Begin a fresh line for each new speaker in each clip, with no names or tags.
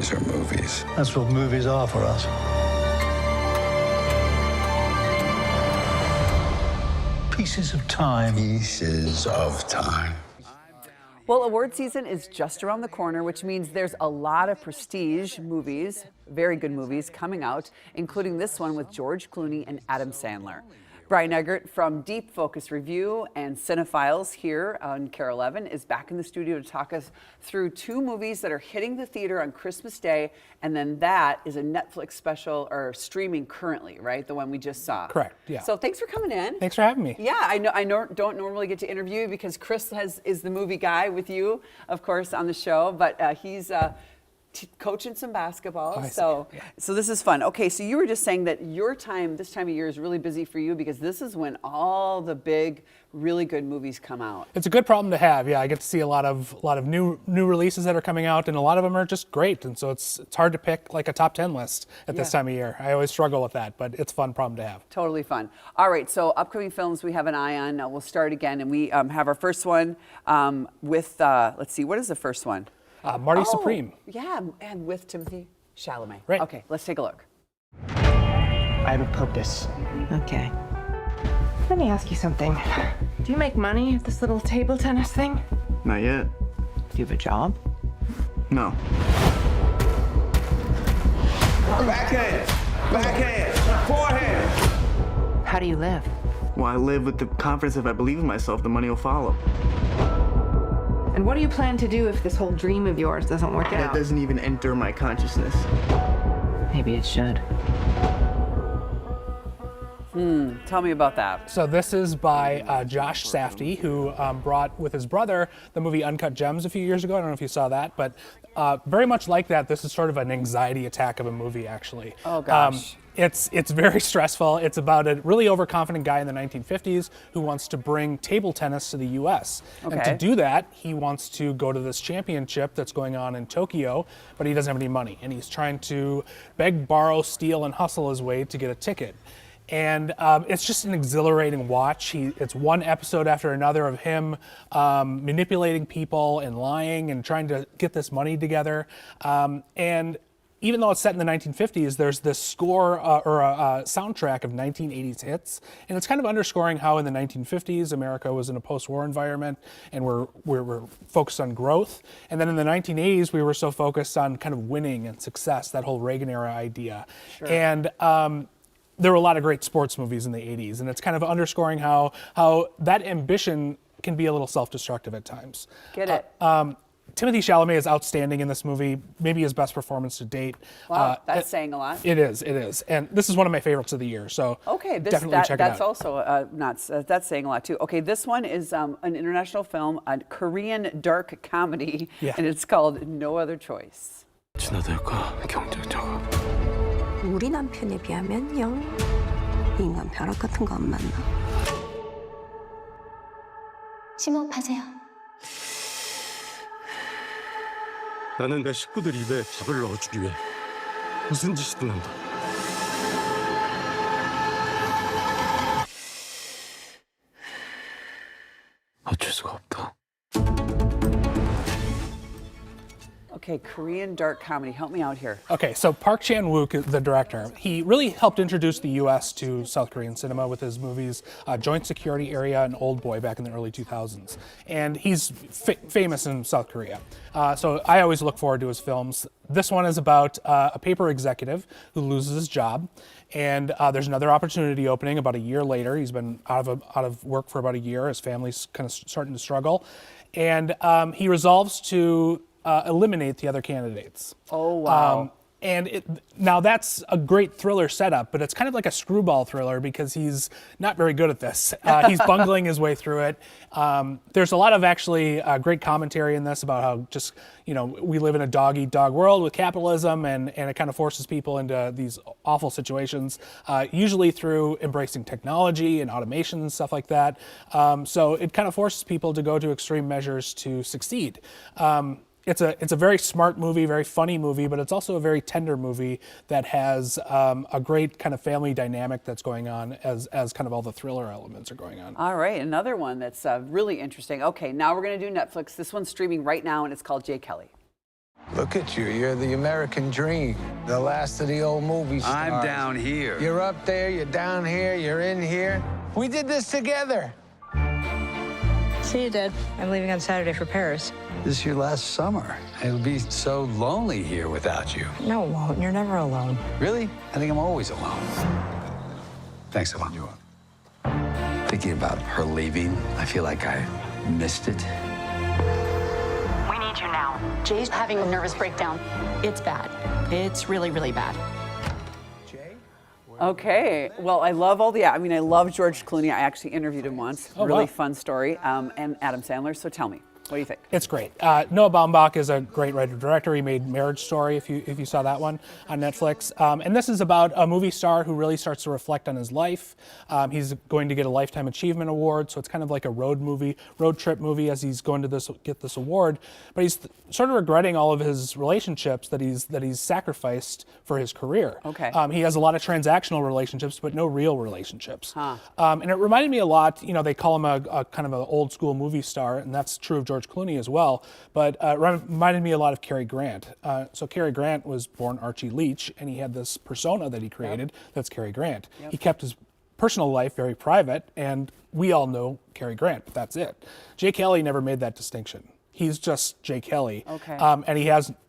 stories are movies.
That's what movies are for us. Pieces of time.
Pieces of time.
Well, award season is just around the corner, which means there's a lot of prestige movies, very good movies, coming out, including this one with George Clooney and Adam Sandler. Brian Eggert from Deep Focus Review and Cinephiles here on KARE 11 is back in the studio to talk us through two movies that are hitting the theater on Christmas Day, and then that is a Netflix special or streaming currently, right? The one we just saw.
Correct, yeah.
So thanks for coming in.
Thanks for having me.
Yeah, I don't normally get to interview you because Chris is the movie guy with you, of course, on the show, but he's coaching some basketball. So this is fun. Okay, so you were just saying that this time of year is really busy for you because this is when all the big, really good movies come out.
It's a good problem to have. Yeah, I get to see a lot of new releases that are coming out, and a lot of them are just great. And so it's hard to pick like a top 10 list at this time of year. I always struggle with that, but it's a fun problem to have.
Totally fun. All right, so upcoming films we have an eye on. We'll start again, and we have our first one with let's see, what is the first one?
Marty Supreme.
Yeah, and with Timothy Chalamet.
Right.
Okay, let's take a look.
I have a purpose.
Okay. Let me ask you something. Do you make money at this little table tennis thing?
Not yet.
Do you have a job?
No. Backhand! Backhand! Forehand!
How do you live?
Well, I live with the confidence if I believe in myself, the money will follow.
And what do you plan to do if this whole dream of yours doesn't work
That
out?
doesn't even enter my consciousness.
Maybe it should.
Tell me about that.
So this is by Josh Safdie, who brought with his brother the movie Uncut Gems a few years ago. I don't know if you saw that, but very much like that, this is sort of an anxiety attack of a movie, actually.
Oh, gosh.
It's very stressful. It's about a really overconfident guy in the 1950s who wants to bring table tennis to the U.S.
Okay.
And to do that, he wants to go to this championship that's going on in Tokyo, but he doesn't have any money. And he's trying to beg, borrow, steal, and hustle his way to get a ticket. And it's just an exhilarating watch. It's one episode after another of him manipulating people and lying and trying to get this money together. And even though it's set in the 1950s, there's this score or a soundtrack of 1980s hits, and it's kind of underscoring how in the 1950s America was in a post-war environment, and we're focused on growth, and then in the 1980s we were so focused on kind of winning and success, that whole Reagan era idea. Sure. And there were a lot of great sports movies in the 80s, and it's kind of underscoring how that ambition can be a little self-destructive at times.
Get it.
Timothy Chalamet is outstanding in this movie, maybe his best performance to date.
Wow, that's saying a lot.
It is. And this is one of my favorites of the year, so
okay,
definitely check it
that's
out.
also that's saying a lot too. Okay, this one is an international film, a Korean dark comedy, and it's called No Other Choice.
친아들과 경쟁자가
우리 남편에 비하면 영 인간 벼락 같은 거 안 만나.
심호흡하세요.
나는 내 식구들 입에 밥을 넣어주기 위해 무슨 짓이든 한다.
어쩔 수가 없다.
Okay, Korean dark comedy. Help me out here.
Okay, so Park Chan-wook is the director. He really helped introduce the U.S. to South Korean cinema with his movies Joint Security Area and Old Boy back in the early 2000s. And he's famous in South Korea. So I always look forward to his films. This one is about a paper executive who loses his job. And there's another opportunity opening about a year later. He's been out of work for about a year. His family's kind of starting to struggle. And he resolves to eliminate the other candidates.
Oh, wow.
Now that's a great thriller setup, but it's kind of like a screwball thriller because he's not very good at this. He's bungling his way through it. There's a lot of actually great commentary in this about how just, we live in a dog-eat-dog world with capitalism, and it kind of forces people into these awful situations, usually through embracing technology and automation and stuff like that. So it kind of forces people to go to extreme measures to succeed. It's a very smart movie, very funny movie, but it's also a very tender movie that has a great kind of family dynamic that's going on as kind of all the thriller elements are going on.
All right, another one that's really interesting. Okay, now we're going to do Netflix. This one's streaming right now, and it's called Jay Kelly.
Look at you. You're the American dream. The last of the old movie stars.
I'm down here.
You're up there, you're down here, you're in here. We did this together.
See you, Dad. I'm leaving on Saturday for Paris.
This is your last summer. It'll be so lonely here without you.
No, it won't. You're never alone.
Really? I think I'm always alone. Thanks a lot. Thinking about her leaving, I feel like I missed it.
We need you now. Jay's having a nervous breakdown. It's bad. It's really, really bad.
Okay. Well, I love I love George Clooney. I actually interviewed him once.
Oh,
really
wow.
fun story. And Adam Sandler. So tell me, what do you think?
It's great. Noah Baumbach is a great writer-director. He made Marriage Story, if you saw that one on Netflix. And this is about a movie star who really starts to reflect on his life. He's going to get a Lifetime Achievement Award, so it's kind of like a road trip movie as he's going to get this award. But he's sort of regretting all of his relationships that he's sacrificed for his career.
Okay.
He has a lot of transactional relationships, but no real relationships. And it reminded me a lot. They call him a kind of an old school movie star, and that's true of George Clooney as well, but reminded me a lot of Cary Grant. So Cary Grant was born Archie Leach, and he had this persona that he created that's Cary Grant. He kept his personal life very private, and we all know Cary Grant, but that's it. Jay Kelly never made that distinction. He's just Jay Kelly.
Okay.
And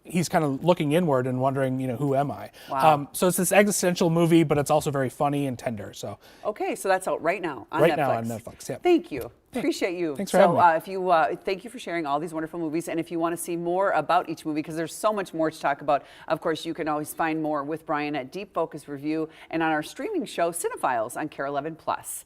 he's kind of looking inward and wondering, who am I?
Wow.
So it's this existential movie, but it's also very funny and tender. So
Okay, so that's out right now on
right
Netflix.
now on Netflix, yeah.
Thank you. Appreciate you.
Thanks for having me.
Thank you for sharing all these wonderful movies. And if you want to see more about each movie, because there's so much more to talk about, of course, you can always find more with Brian at Deep Focus Review and on our streaming show, Cinephiles on KARE 11+.